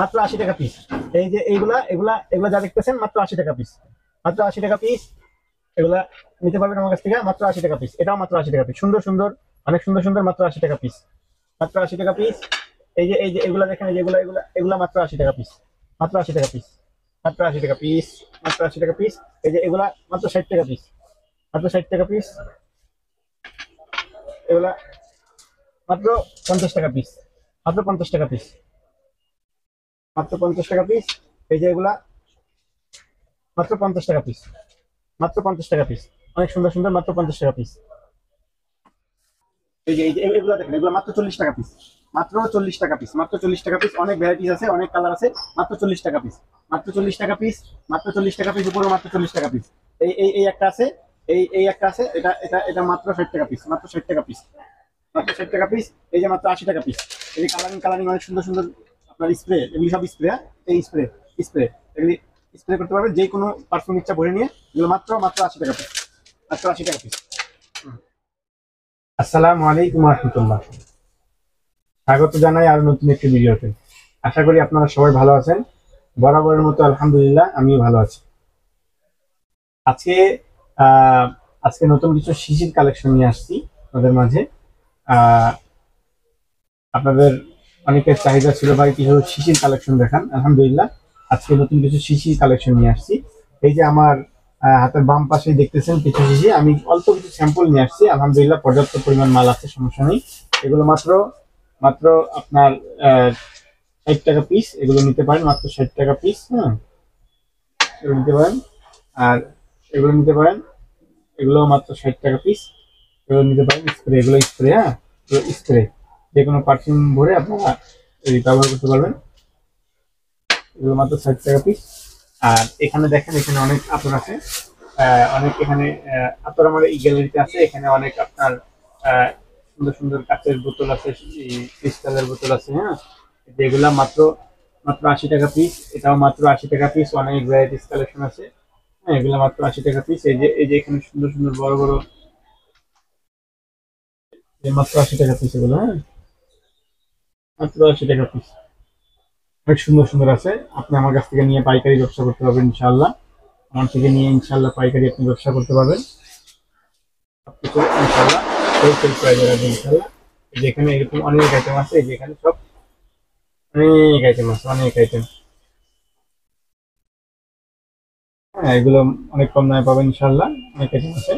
মাত্র 80 টাকা পিস। এই যে এইগুলা এগুলা এগুলা যা দেখতেছেন মাত্র 80 টাকা পিস, মাত্র 80 টাকা পিস। এগুলা নিতে পারবেন আমার কাছ থেকে মাত্র 80 টাকা পিস। এটাও মাত্র 80 টাকা পিস, সুন্দর সুন্দর, অনেক সুন্দর সুন্দর, মাত্র 80 টাকা পিস, মাত্র 80 টাকা পিস। এই যে এগুলা দেখেন, এই যে এগুলা এগুলা এগুলা মাত্র 80 টাকা পিস, মাত্র 80 টাকা পিস, মাত্র 80 টাকা পিস, মাত্র 80 টাকা পিস। এই যে এগুলা মাত্র 60 টাকা পিস, মাত্র 60 টাকা পিস। এগুলা মাত্র 50 টাকা পিস, মাত্র 50 টাকা পিস, মাত্র 50 টাকা পিস। এই যে এগুলা মাত্র 50 টাকা পিস, মাত্র 50 টাকা পিস, অনেক সুন্দর সুন্দর, মাত্র 50 টাকা পিস। এই যে এগুলো দেখেন, এগুলো মাত্র 40 টাকা পিস, মাত্র 40 টাকা পিস, মাত্র 40 টাকা পিস। অনেক ভ্যারাইটিস আছে, অনেক কালার আছে, মাত্র 40 টাকা পিস, মাত্র 40 টাকা পিস, মাত্র 40 টাকা পিস। উপরে মাত্র 40 টাকা পিস। এই একটা আছে, এই একটা আছে, এটা এটা এটা মাত্র 60 টাকা পিস, মাত্র 60 টাকা পিস, মাত্র 60 টাকা পিস। এই যে মাত্র 80 টাকা পিস। এই যে কালারিং কালারিং অনেক সুন্দর সুন্দর আপনার স্প্রে, এগুলি সব স্প্রে। এই স্প্রে স্প্রে এগুলি স্প্রে করতে পারবেন, যে কোনো পারফিউম ইচ্ছা ভরে নিয়ে। এগুলো মাত্র মাত্র 80 টাকা পিস, মাত্র 80 টাকা পিস। আসসালামু আলাইকুম রহমতুল্লাহ। স্বাগত জানাই আর নতুন একটি ভিডিওতে। আশা করি আপনারা সবাই ভালো আছেন। বরাবরের মতো আলহামদুলিল্লাহ আমিও ভালো আছি। আজকে আহ আজকে নতুন কিছু শিশির কালেকশন নিয়ে আসছি আপনাদের মাঝে। আহ আপনাদের অনেকের চাহিদা ছিল ভাই কিছু শিশির কালেকশন দেখান, আলহামদুলিল্লাহ আজকে নতুন কিছু শিশির কালেকশন নিয়ে আসছি। এই যে আমার হাতের বাম পাশে দেখতেছেন কিছু শিশি, আমি অল্প কিছু স্যাম্পল নিয়ে আসছি, আলহামদুলিল্লাহ পর্যাপ্ত পরিমাণ মাল আছে, সমস্যা নেই। এগুলো মাত্র মাত্র আপনার 60 টাকা পিস, এগুলো নিতে পারেন মাত্র 60 টাকা পিস। হ্যাঁ, এগুলো নিতে পারেন। আর এগুলো নিতে পারেন, এগুলো মাত্র 60 টাকা পিস। এগুলো নিতে পারেন স্প্রে, এগুলো স্প্রে। হ্যাঁ, স্প্রে যে কোনো পারফিউম ভরে আপনারা এই ব্যবহার করতে পারবেন। এগুলো মাত্র 60 টাকা পিস। আর এখানে দেখেন, এখানে অনেক আতর আছে, অনেক এখানে আতর আমার এই গ্যালারিতে আছে। এখানে অনেক আপনার আহ, সুন্দর সুন্দর কাচের বোতল আছে, ক্রিস্টালের বোতল আছে। হ্যাঁ, যেগুলা মাত্র মাত্র 80 টাকা পিস। এটাও মাত্র 80 টাকা পিস, অনেক ভ্যারাইটিস কালেকশন আছে। হ্যাঁ, এগুলো মাত্র 80 টাকা পিস। এই যে এখানে সুন্দর সুন্দর বড় বড়, মাত্র 80 টাকা পিস এগুলো। হ্যাঁ, মাত্র 80 টাকা পিস, অনেক সুন্দর সুন্দর আছে। আপনি আমার কাছ থেকে নিয়ে পাইকারি ব্যবসা করতে পারবেন ইনশাল্লাহ। আমার থেকে নিয়ে ইনশাল্লাহ পাইকারি আপনি ব্যবসা করতে পারবেন সবকিছু ইনশাল্লাহ। হোলসেল প্রাইসে রাখবেন ইনশাল্লাহ। যেখানে এরকম অনেক আইটেম আছে, যেখানে সব অনেক আইটেম আছে, অনেক আইটেম। হ্যাঁ, এগুলো অনেক কম দামে পাবেন ইনশাল্লাহ, অনেক আইটেম আছে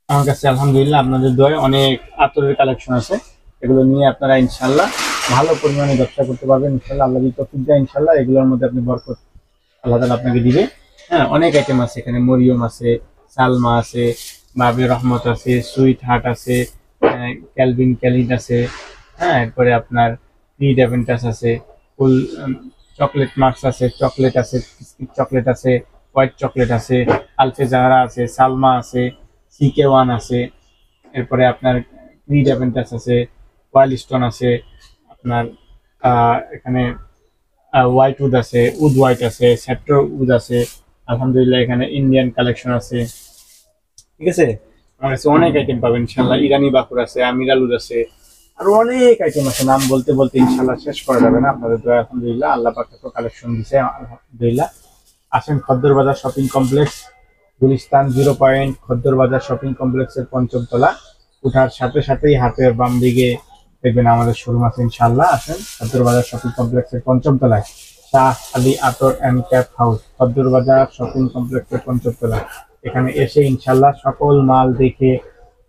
আমার কাছে। আলহামদুলিল্লাহ আপনাদের দোয়ায় অনেক আতরের কালেকশন আছে, এগুলো নিয়ে আপনারা ইনশাল্লাহ ভালো পরিমাণে ব্যবসা করতে পারবেন ইনশাল্লাহ। আল্লাহ যদি তৌফিক দেয় ইনশাল্লাহ এগুলোর মধ্যে আপনি বরকত আল্লাহ তাআলা আপনাকে দিবে। হ্যাঁ, অনেক আইটেম আছে এখানে, মরিয়ম আছে, সালমা আছে, বাবে রহমত আছে, সুইট হার্ট আছে, ক্যালভিন ক্যালিন আছে। হ্যাঁ, এরপরে আপনার ক্রিড অ্যাভেন্টাস আছে, ফুল চকলেট মার্কস আছে, চকলেট আছে, বিস্কিট চকলেট আছে, হোয়াইট চকলেট আছে, আলফে জাহারা আছে, সালমা আছে, সিকে ওয়ান আছে। এরপরে আপনার ক্রিড অ্যাভেন্টাস আছে, ওয়াইল্ড স্টোন আছে, আপনার এখানে হোয়াইট উড আছে, উড হোয়াইট আছে, সেপ্টো উড আছে। আলহামদুলিল্লাহ এখানে ইন্ডিয়ান কালেকশন আছে, ঠিক আছে। আমার কাছে অনেক আইটেম পাবেন ইনশাল্লাহ। ইরানি বাকুর আছে, আমিরাল উড আছে, আরো অনেক আইটেম আছে, নাম বলতে বলতে ইনশাল্লাহ শেষ করা যাবে না। আপনাদের দয়া আলহামদুলিল্লাহ, আল্লাহ পাক এত কালেকশন দিছে আলহামদুলিল্লাহ। আসেন খদ্দর বাজার শপিং কমপ্লেক্স, গুলিস্তান 0 পয়েন্ট, খদ্দর বাজার শপিং কমপ্লেক্সের পঞ্চম তলা। উঠার সাথে সাথেই হাতের বাম দিকে দেখবেন আমাদের শোরুম আছে ইনশাল্লাহ। আসেন খদ্দর বাজার শপিং কমপ্লেক্সের পঞ্চম তলায়, শাহ আলী আতর অ্যান্ড ক্যাপ হাউস, খদ্দর বাজার শপিং কমপ্লেক্সের পঞ্চম তলায়। এখানে এসে ইনশাল্লাহ সকল মাল দেখে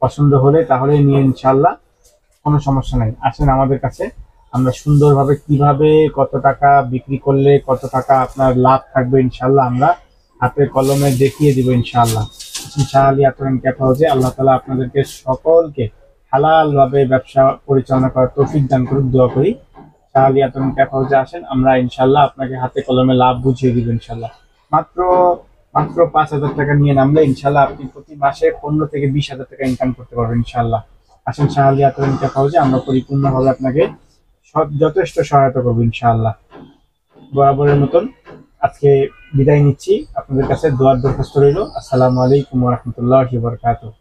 পছন্দ হলে তাহলে নিয়ে ইনশাল্লাহ, কোনো সমস্যা নাই। আসেন আমাদের কাছে, আমরা সুন্দরভাবে কিভাবে কত টাকা বিক্রি করলে কত টাকা আপনার লাভ থাকবে ইনশাল্লাহ আমরা হাতে কলমে দেখিয়ে দিব ইনশাআল্লাহ। শাহ আলী আতর অ্যান্ড ক্যাপ হাউসে আল্লাহ তাআলা আপনাদেরকে সকলকে হালাল ভাবে ব্যবসা পরিচালনা করার তৌফিক দান করুক, দোয়া করি। শাহ আলী আতর অ্যান্ড ক্যাপ হাউসে আসেন, আমরা ইনশাল্লাহ আপনাকে হাতে কলমে লাভ বুঝিয়ে দিব ইনশাল্লাহ। মাত্র মাত্র 5,000 টাকা নিয়ে নামলে ইনশাল্লাহ আপনি প্রতি মাসে 15 থেকে 20 হাজার টাকা ইনকাম করতে পারবেন ইনশাল্লাহ। আসেন শাহ আলী আতর অ্যান্ড ক্যাপ হাউসে, আমরা পরিপূর্ণভাবে আপনাকে যথেষ্ট সহায়তা করবো ইনশাআল্লাহ। বরাবরের মতন আজকে বিদায় নিচ্ছি, আপনাদের কাছে দোয়ার দরখাস্ত রইল। আসসালামু আলাইকুম ওয়া রাহমাতুল্লাহি ওয়া বারাকাতুহু।